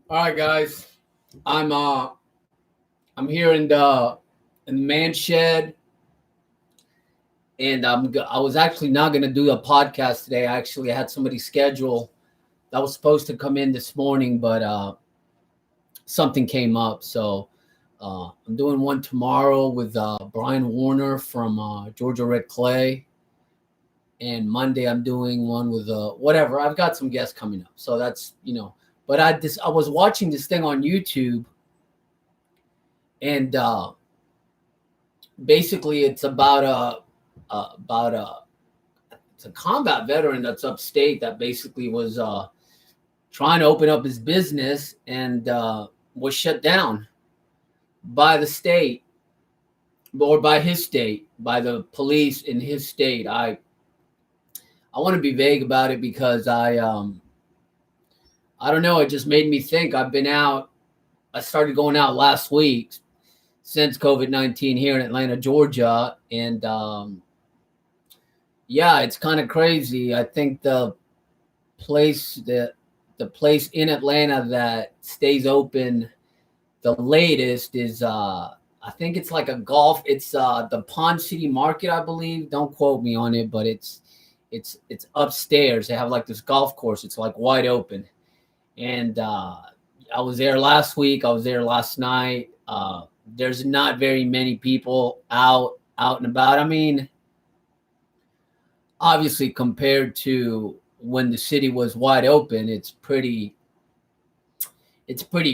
All right, guys. I'm uh I'm here in the man shed, and I was actually not gonna do a podcast today. I actually had somebody schedule that was supposed to come in this morning, but something came up, so I'm doing one tomorrow with Brian Warner from Georgia Red Clay, and Monday I'm doing one with whatever. I've got some guests coming up, so that's. But I was watching this thing on YouTube, and basically it's about it's a combat veteran that's upstate that basically was trying to open up his business and was shut down by the state or by his state, by the police in his state. I want to be vague about it because I don't know, it just made me think. I started going out last week since COVID-19 here in Atlanta, Georgia, and yeah, it's kind of crazy. I think place that the place in Atlanta that stays open the latest is I think it's like a golf. It's the Pond City Market, I believe. Don't quote me on it, but it's upstairs. They have like this golf course. It's like wide open, and I was there last week. I was there last night. There's not very many people out and about. I mean, obviously compared to when the city was wide open, it's pretty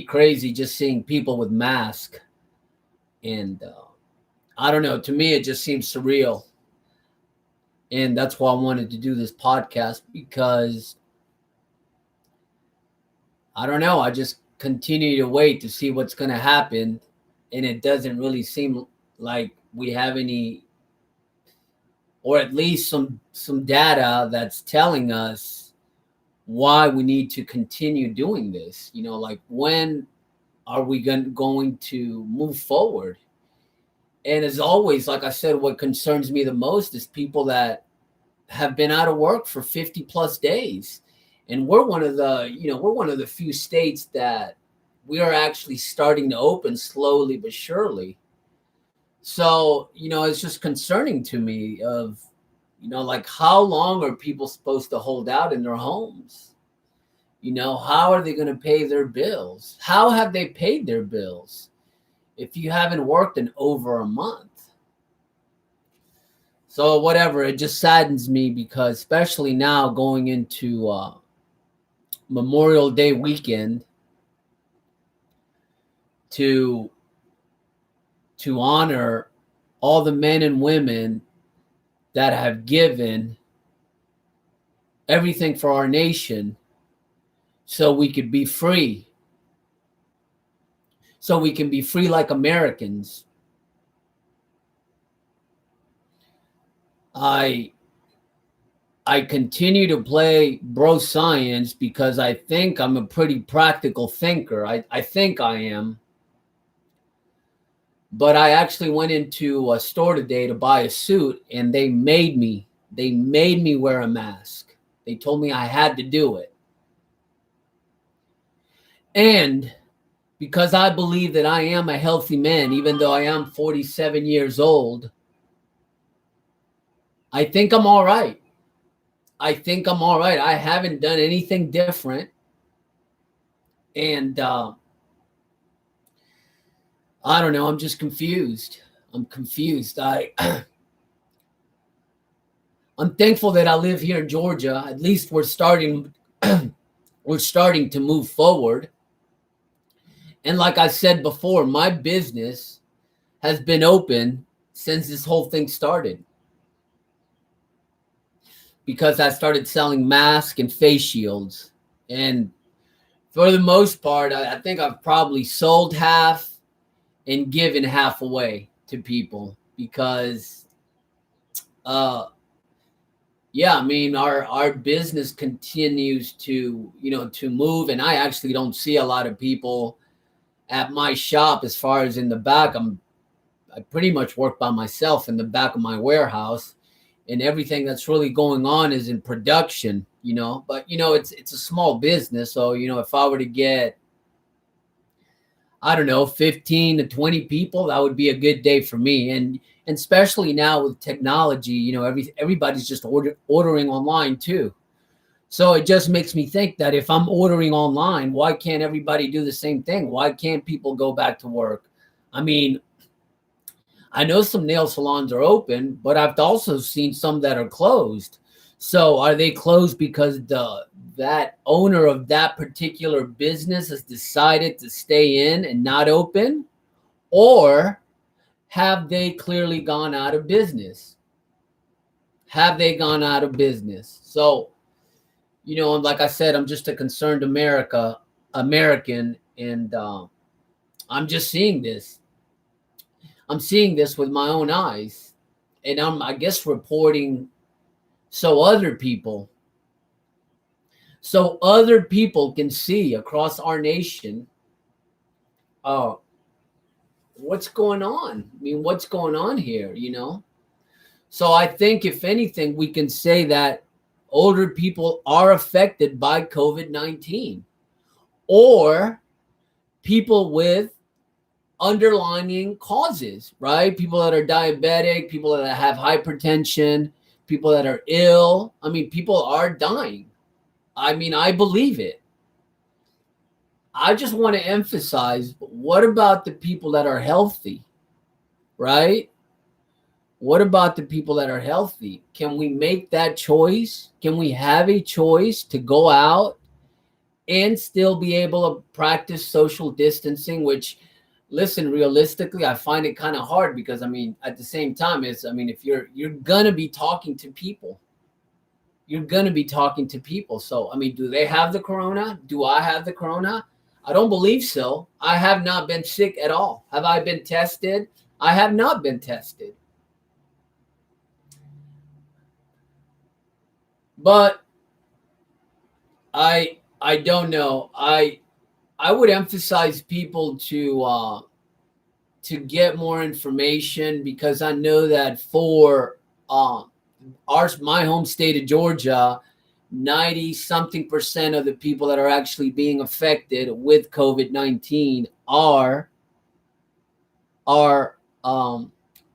crazy just seeing people with masks. And I don't know, to me it just seems surreal, and that's why I wanted to do this podcast, because I don't know, I just continue to wait to see what's going to happen, and it doesn't really seem like we have any, or at least some data that's telling us why we need to continue doing this. Like, when are we going to move forward? And as always, like I said, what concerns me the most is people that have been out of work for 50 plus days. And we're one of the few states that we are actually starting to open slowly but surely. So, it's just concerning to me of, like, how long are people supposed to hold out in their homes? How are they going to pay their bills? How have they paid their bills if you haven't worked in over a month? So whatever, it just saddens me, because especially now going into Memorial Day weekend, to honor all the men and women that have given everything for our nation so we could be free, so we can be free like Americans. I continue to play bro science because I think I'm a pretty practical thinker. I think I am. But I actually went into a store today to buy a suit, and they made me wear a mask. They told me I had to do it. And because I believe that I am a healthy man, even though I am 47 years old, I think I'm all right. I think I'm all right. I haven't done anything different. And I don't know. I'm just confused. I'm confused. I'm thankful that I live here in Georgia. At least we're starting we're starting to move forward. And like I said before, my business has been open since this whole thing started, because I started selling masks and face shields. And for the most part, I think I've probably sold half and given half away to people, because uh yeah, I mean, our business continues to move, and I actually don't see a lot of people at my shop. As far as in the back, I pretty much work by myself in the back of my warehouse, and everything that's really going on is in production. But it's a small business, so if I were to get I don't know, 15 to 20 people, that would be a good day for me. And especially now with technology, everybody's just ordering online too. So it just makes me think that if I'm ordering online, why can't everybody do the same thing? Why can't people go back to work? I mean, I know some nail salons are open, but I've also seen some that are closed. So are they closed because that owner of that particular business has decided to stay in and not open? Or have they clearly gone out of business? Have they gone out of business? So, like I said, I'm just a concerned American, and I'm just seeing this. I'm seeing this with my own eyes, and I guess, reporting so other people can see across our nation uh, what's going on. I mean, what's going on here, So I think, if anything, we can say that older people are affected by COVID-19, or people with underlying causes, right? People that are diabetic, people that have hypertension, people that are ill. I mean, people are dying. I mean, I believe it. I just want to emphasize, what about the people that are healthy, right? What about the people that are healthy? Can we make that choice? Can we have a choice to go out and still be able to practice social distancing? Which, listen, realistically, I find it kind of hard, because, I mean, at the same time, if you're going to be talking to people, So, I mean, do they have the corona? Do I have the corona? I don't believe so. I have not been sick at all. Have I been tested? I have not been tested. But I don't know. I would emphasize people to get more information, because I know that for my home state of Georgia, 90 something percent of the people that are actually being affected with COVID-19 are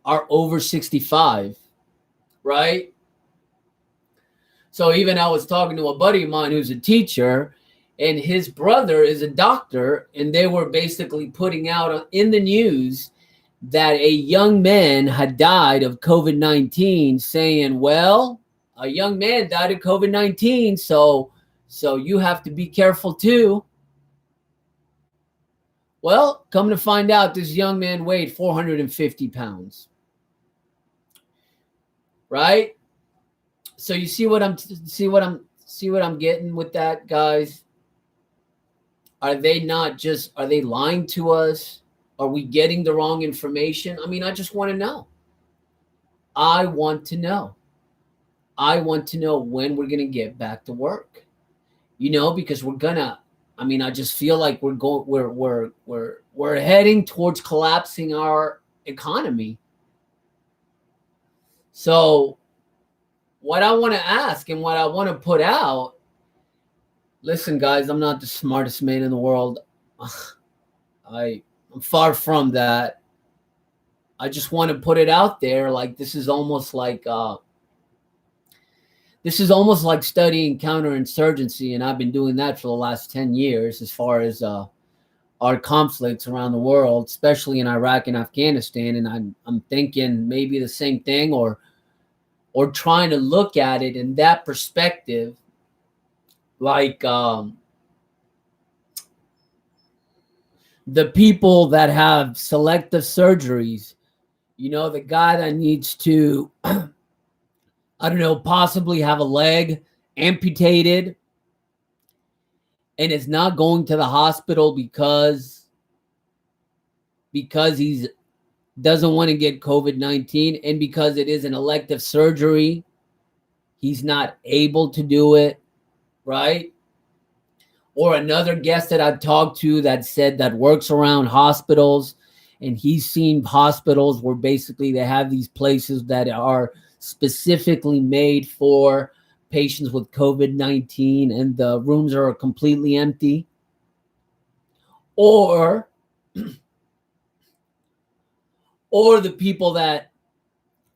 over 65, right? So even I was talking to a buddy of mine who's a teacher, and his brother is a doctor, and they were basically putting out in the news that a young man had died of COVID-19, saying, well, a young man died of COVID-19, so you have to be careful too. Well, come to find out, this young man weighed 450 pounds. Right? So you see what I'm getting with that, guys? Are they lying to us? Are we getting the wrong information? I mean, I just want to know. I want to know when we're going to get back to work. Because I just feel like we're heading towards collapsing our economy. So what I want to ask and what I want to put out, listen, guys, I'm not the smartest man in the world. I'm far from that. I just want to put it out there. Like, this is almost like studying counterinsurgency, and I've been doing that for the last 10 years as far as our conflicts around the world, especially in Iraq and Afghanistan. And I'm thinking maybe the same thing, or trying to look at it in that perspective, like the people that have selective surgeries, the guy that needs to, I don't know, possibly have a leg amputated, and is not going to the hospital because he's doesn't want to get COVID-19, and because it is an elective surgery, he's not able to do it, right? Or another guest that I've talked to that said that works around hospitals, and he's seen hospitals where basically they have these places that are specifically made for patients with COVID-19, and the rooms are completely empty. Or or the people that,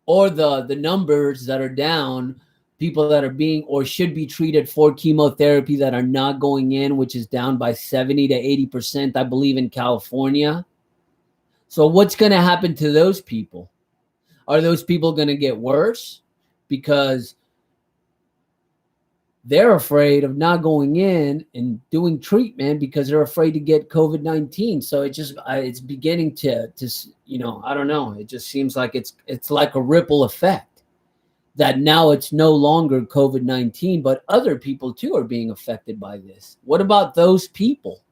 or the numbers that are down, people that are being or should be treated for chemotherapy that are not going in, which is down by 70 to 80%, I believe, in California. So what's going to happen to those people? Are those people going to get worse because they're afraid of not going in and doing treatment because they're afraid to get COVID-19? So it's beginning to, I don't know. It just seems like it's like a ripple effect, that now it's no longer COVID-19, but other people too are being affected by this. What about those people?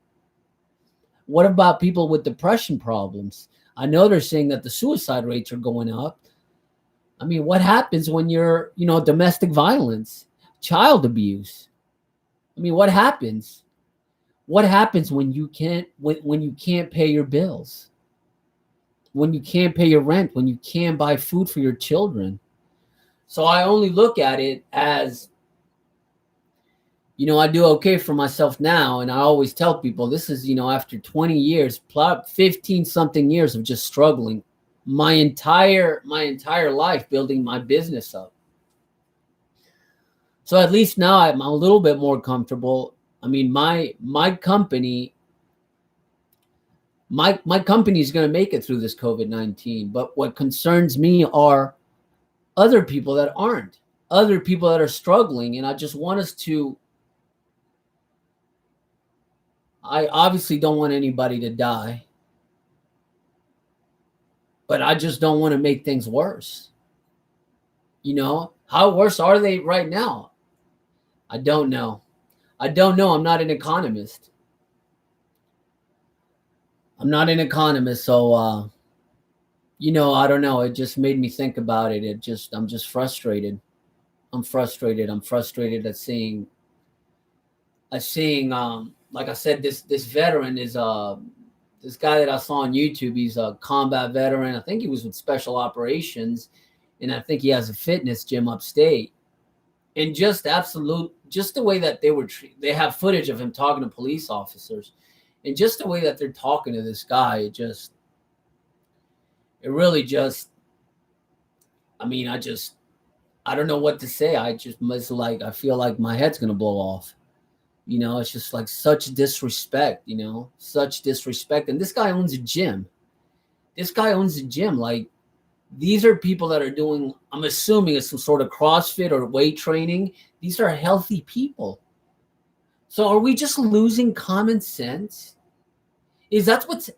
What about people with depression problems? I know they're saying that the suicide rates are going up. I mean, what happens when you're, domestic violence, child abuse? I mean, what happens? What happens when you can't when you can't pay your bills? When you can't pay your rent, when you can't buy food for your children? So I only look at it as, I do okay for myself now. And I always tell people this is, after 20 years, 15 something years of just struggling my entire life building my business up. So at least now I'm a little bit more comfortable. I mean, my company is going to make it through this COVID-19. But what concerns me are other people that aren't, other people that are struggling. And I just want us to, I obviously don't want anybody to die, but I just don't want to make things worse. How worse are they right now? I don't know. I'm not an economist. So, I don't know. It just made me think about it. I'm just frustrated. I'm frustrated at seeing, like I said, this veteran is, this guy that I saw on YouTube. He's a combat veteran. I think he was with special operations, and I think he has a fitness gym upstate. And just the way that they have footage of him talking to police officers, and just the way that they're talking to this guy, it really just, I mean, I don't know what to say. I feel like my head's going to blow off. It's just like such disrespect, such disrespect. And this guy owns a gym. Like, these are people that are doing, I'm assuming it's some sort of CrossFit or weight training. These are healthy people. So are we just losing common sense? That's what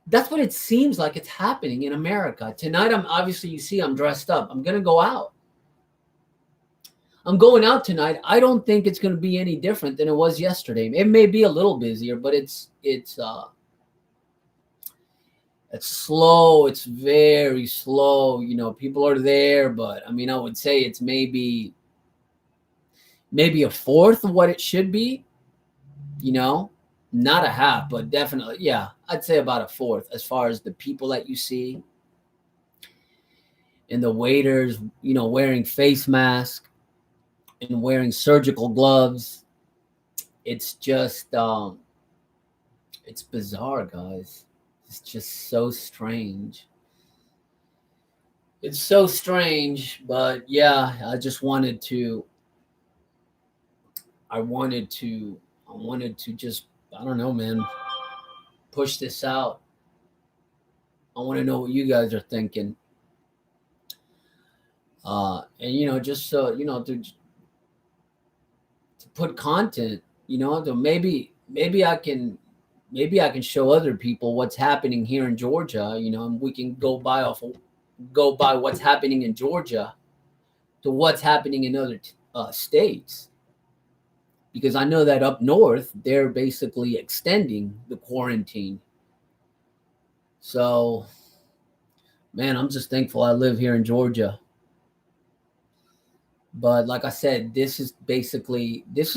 it seems like it's happening in America. Tonight, I'm dressed up. I'm going to go out. I'm going out tonight. I don't think it's going to be any different than it was yesterday. It may be a little busier, but it's slow. It's very slow. People are there, but I mean, I would say it's maybe a fourth of what it should be. Not a half, but definitely, yeah, I'd say about a fourth as far as the people that you see, and the waiters, wearing face masks and wearing surgical gloves. It's just, it's bizarre, guys. It's just so strange. It's so strange, but yeah, I wanted to just, I don't know, man, push this out. I want to know what you guys are thinking. And just so, to put content, to maybe I can show other people what's happening here in Georgia, and we can go by what's happening in Georgia to what's happening in other states. Because I know that up north, they're basically extending the quarantine. So, man, I'm just thankful I live here in Georgia. But like I said, this is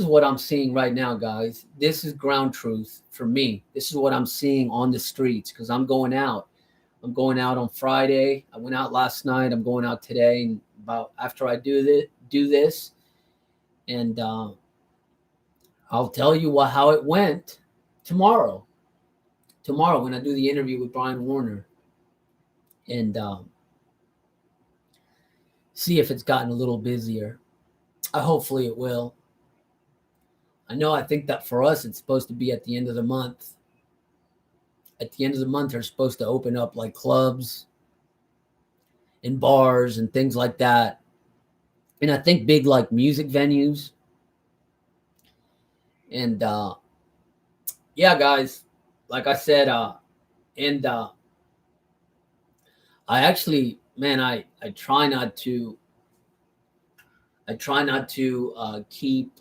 what I'm seeing right now, guys. This is ground truth for me. This is what I'm seeing on the streets, because I'm going out. I'm going out on Friday. I went out last night. I'm going out today. And about after I do this, and I'll tell you how it went tomorrow. tomorrow when I do the interview with Brian Warner, and see if it's gotten a little busier. Hopefully it will. I think that for us, it's supposed to be at the end of the month. At the end of the month, they're supposed to open up like clubs and bars and things like that. And I think big like music venues. And yeah, guys, like I said, and I actually, man, I try not to keep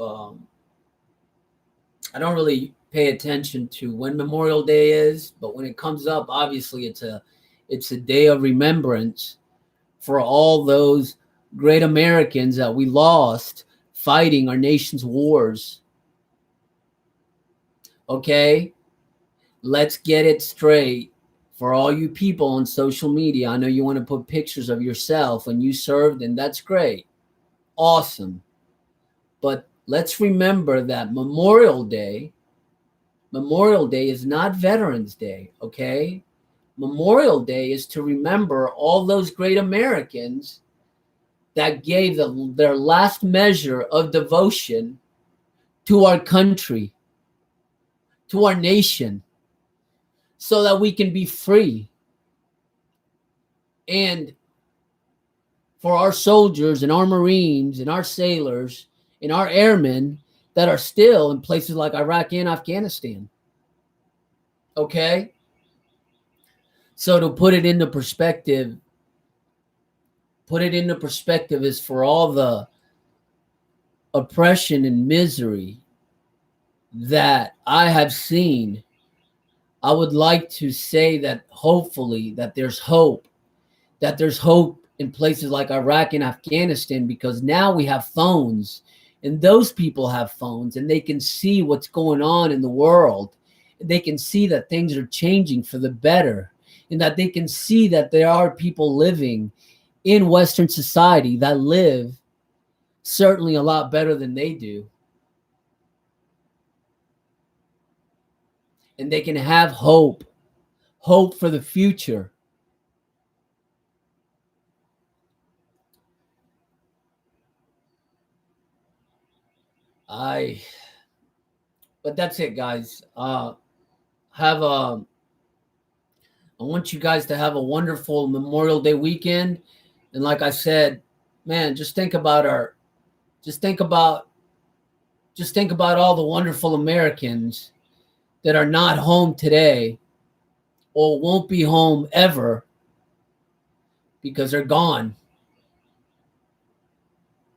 I don't really pay attention to when Memorial Day is, but when it comes up, obviously it's a day of remembrance for all those great Americans that we lost fighting our nation's wars. Okay? Let's get it straight. For all you people on social media, I know you want to put pictures of yourself when you served, and that's great. Awesome. But let's remember that Memorial Day is not Veterans Day, okay? Memorial Day is to remember all those great Americans that gave their last measure of devotion to our country, to our nation, so that we can be free. And for our soldiers and our Marines and our sailors and our airmen that are still in places like Iraq and Afghanistan. Okay? So to put it into perspective is for all the oppression and misery that I have seen, I would like to say that hopefully that there's hope in places like Iraq and Afghanistan, because now we have phones and those people have phones and they can see what's going on in the world. They can see that things are changing for the better, and that they can see that there are people living in Western society that live certainly a lot better than they do. And they can have hope for the future. But that's it, guys. I want you guys to have a wonderful Memorial Day weekend. And like I said, man, just think about all the wonderful Americans that are not home today or won't be home ever because they're gone.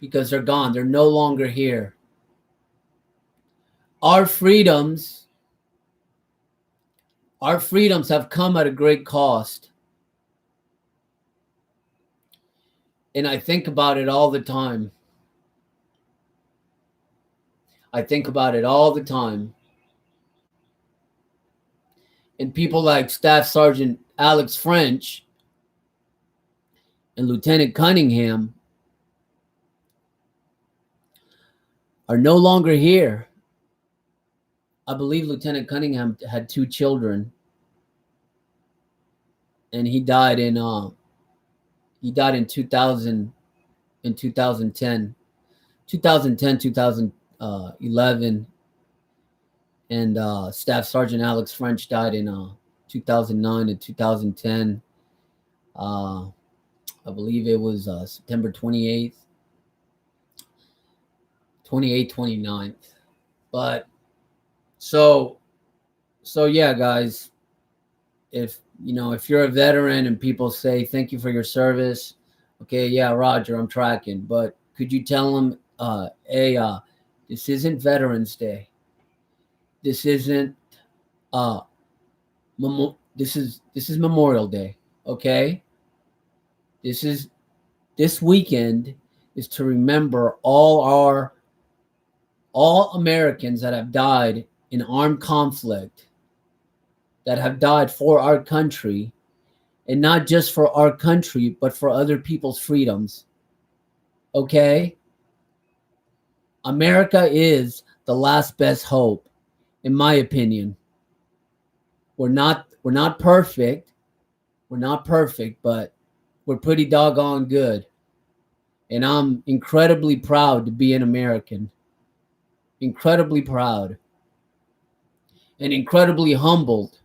They're no longer here. Our freedoms have come at a great cost. And I think about it all the time. And people like Staff Sergeant Alex French and Lieutenant Cunningham are no longer here. I believe Lieutenant Cunningham had 2 children, and he died in 2000 in 2010, 2011, and Staff Sergeant Alex French died in 2009 and 2010. I believe it was September 28th, 29th. But so yeah, guys, if you're a veteran and people say thank you for your service, okay, yeah, Roger, I'm tracking, but could you tell them, this isn't Veterans Day. This isn't this is Memorial Day, okay? This weekend is to remember all Americans that have died in armed conflict, that have died for our country, and not just for our country, but for other people's freedoms. Okay? America is the last best hope, in my opinion. we're not perfect. We're not perfect, but we're pretty doggone good. And I'm incredibly proud to be an American. Incredibly proud and incredibly humbled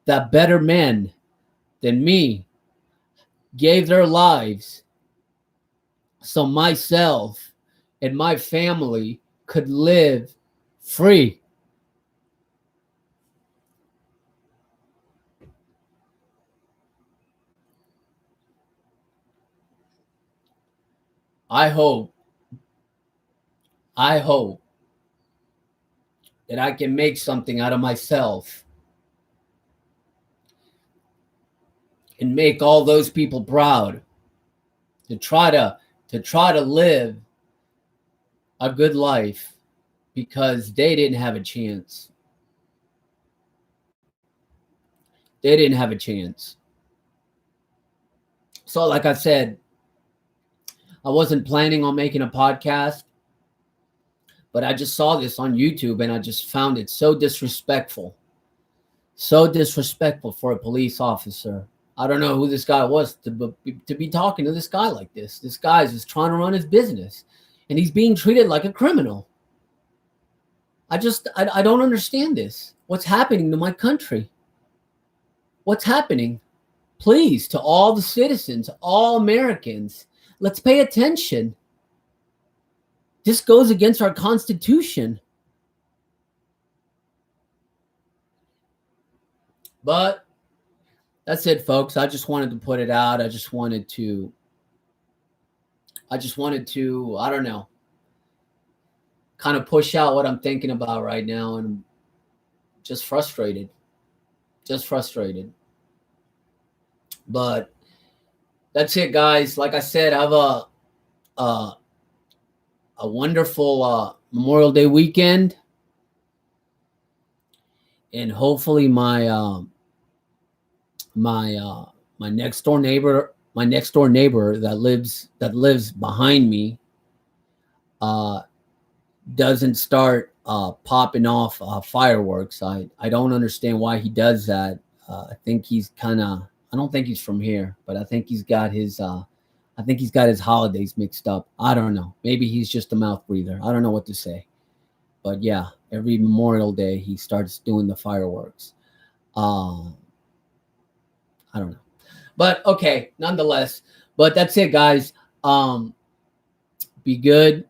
that better men than me gave their lives so myself and my family could live free. I hope, I hope that I can make something out of myself and make all those people proud to try to live a good life because they didn't have a chance. They didn't have a chance. So like I said, I wasn't planning on making a podcast, but I just saw this on YouTube and I just found it so disrespectful. So disrespectful for a police officer. I don't know who this guy was to be talking to this guy like this. This guy's just trying to run his business and he's being treated like a criminal. I don't understand this. What's happening to my country? What's happening? Please, to all the citizens, all Americans, let's pay attention. This goes against our Constitution. But that's it, folks. I just wanted to put it out. I just wanted to, I don't know, kind of push out what I'm thinking about right now. And I'm just frustrated. Just frustrated. But that's it, guys. Like I said, I have a wonderful Memorial Day weekend. And hopefully my next door neighbor that lives behind me doesn't start popping off fireworks. I don't understand why he does that. I think he's I don't think he's from here, but I think he's got his holidays mixed up. I don't know. Maybe he's just a mouth breather. I don't know what to say. But yeah, every Memorial Day he starts doing the fireworks. I don't know. But okay, nonetheless. But that's it, guys. Be good,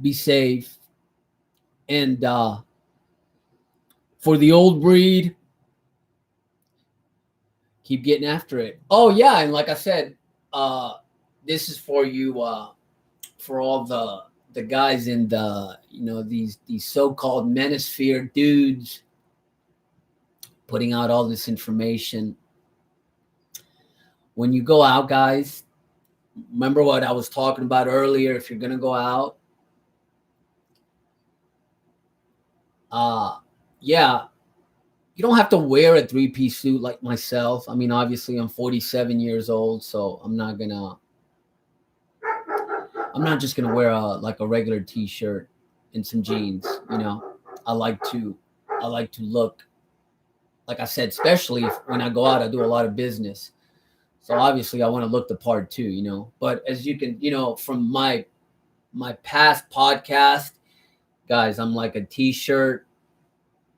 be safe, and for the old breed, keep getting after it. Oh yeah, and like I said, this is for you, for all the guys in these so-called manosphere dudes putting out all this information. When you go out, guys, remember what I was talking about earlier. If you're gonna go out, yeah, you don't have to wear a three-piece suit like myself. I mean, obviously, I'm 47 years old, so I'm not just gonna wear a regular t-shirt and some jeans. I like to look, like I said, especially when I go out, I do a lot of business. So obviously I want to look the part too. But as you can, from my past podcast, guys, I'm like a t-shirt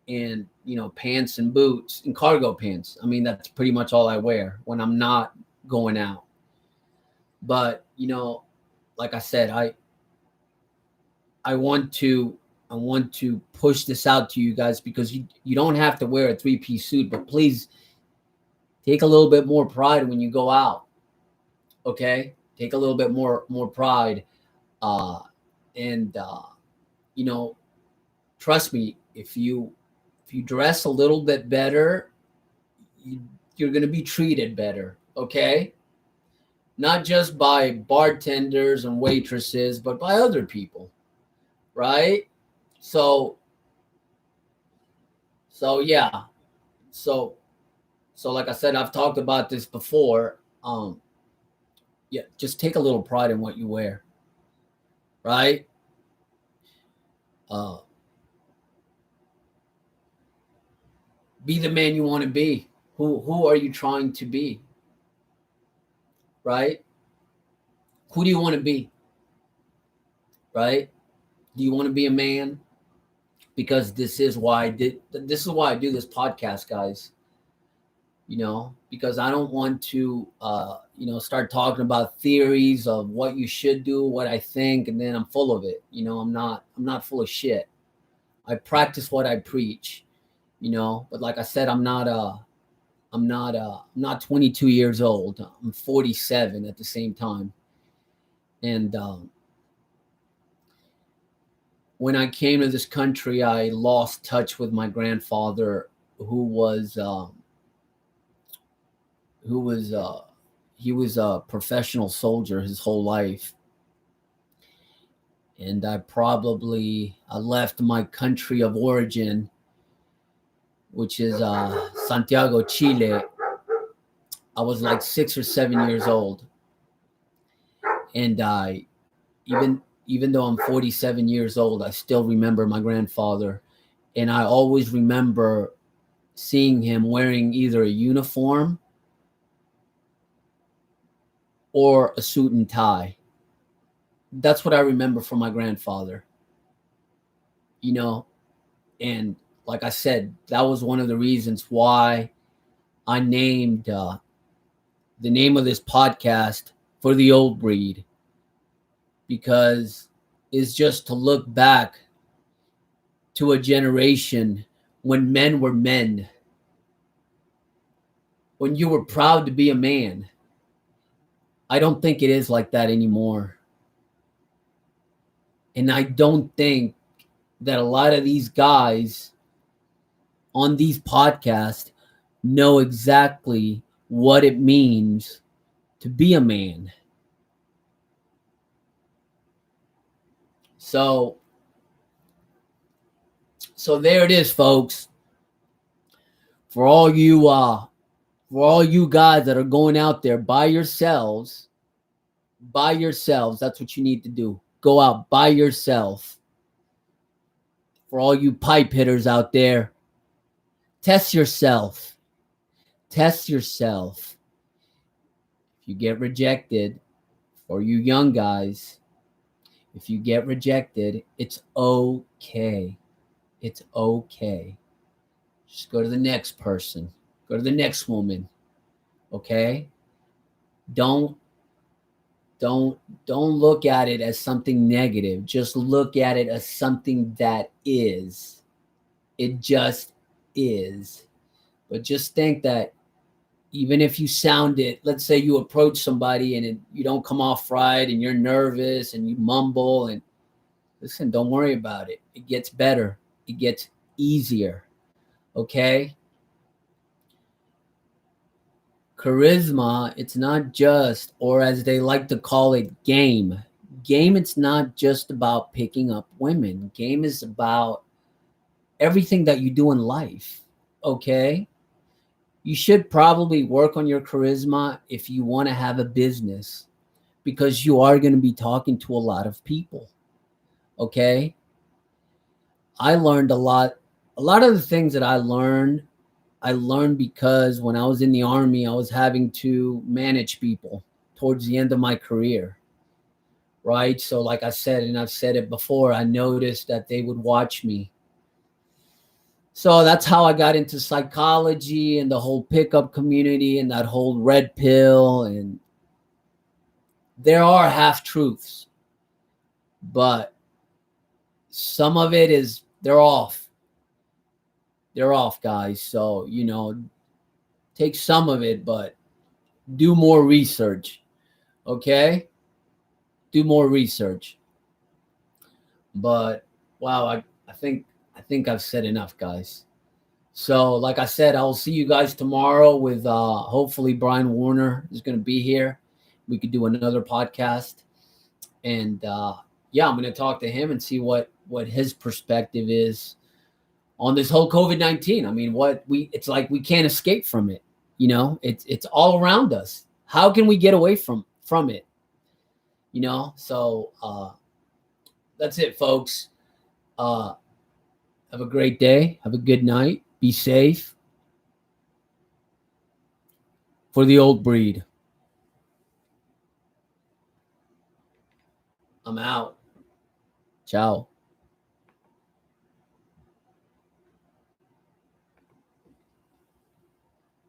and, pants and boots and cargo pants. I mean, that's pretty much all I wear when I'm not going out. But, like I said, I want to push this out to you guys because you don't have to wear a three-piece suit, but please take a little bit more pride when you go out. Okay? Take a little bit more pride. And trust me, if you dress a little bit better, you're going to be treated better. Okay? Not just by bartenders and waitresses, but by other people. Right? So yeah. So like I said, I've talked about this before. Yeah, just take a little pride in what you wear. Right? Be the man you want to be. Who are you trying to be? Right? Who do you want to be? Right? Do you want to be a man? Because this is why I do this podcast, guys. Because I don't want to start talking about theories of what you should do, what I think, and then I'm full of it. I'm not full of shit. I practice what I preach, but like I said, I'm not 22 years old. I'm 47 at the same time. And when I came to this country, I lost touch with my grandfather, who was he was a professional soldier his whole life. And I left my country of origin, which is Santiago, Chile. I was like 6 or 7 years old. And even though I'm 47 years old, I still remember my grandfather. And I always remember seeing him wearing either a uniform or a suit and tie. That's what I remember from my grandfather. And like I said, that was one of the reasons why I named the name of this podcast For the Old Breed, because it's just to look back to a generation when men were men, when you were proud to be a man. I don't think it is like that anymore. And I don't think that a lot of these guys on these podcasts know exactly what it means to be a man. So there it is, folks. For all you guys that are going out there by yourselves, that's what you need to do. Go out by yourself. For all you pipe hitters out there, test yourself. Test yourself. If you get rejected, for you young guys, if you get rejected, it's okay. It's okay. Just go to the next person. Go to the next woman. Okay? Don't look at it as something negative. Just look at it as something that is. It just is. But just think that even if you sound it, let's say you approach somebody and you don't come off right and you're nervous and you mumble, and listen, don't worry about it. It gets better. It gets easier. Okay? Charisma, it's not just, or as they like to call it, game. Game, it's not just about picking up women. Game is about everything that you do in life. Okay? You should probably work on your charisma if you want to have a business, because you are going to be talking to a lot of people. Okay? I learned a lot. A lot of the things that I learned because when I was in the Army, I was having to manage people towards the end of my career, right? So like I said, and I've said it before, I noticed that they would watch me. So that's how I got into psychology and the whole pickup community and that whole red pill. And there are half truths, but some of it is, they're off. They're off, guys. So, take some of it, but do more research. Okay? Do more research. But wow, I think I've said enough, guys. So, like I said, I will see you guys tomorrow with hopefully Brian Warner is going to be here. We could do another podcast. And I'm going to talk to him and see what his perspective is on this whole COVID-19. I mean, it's like we can't escape from it. It's all around us. How can we get away from it? So that's it, folks. Have a great day. Have a good night. Be safe. for the old breed. I'm out. Ciao.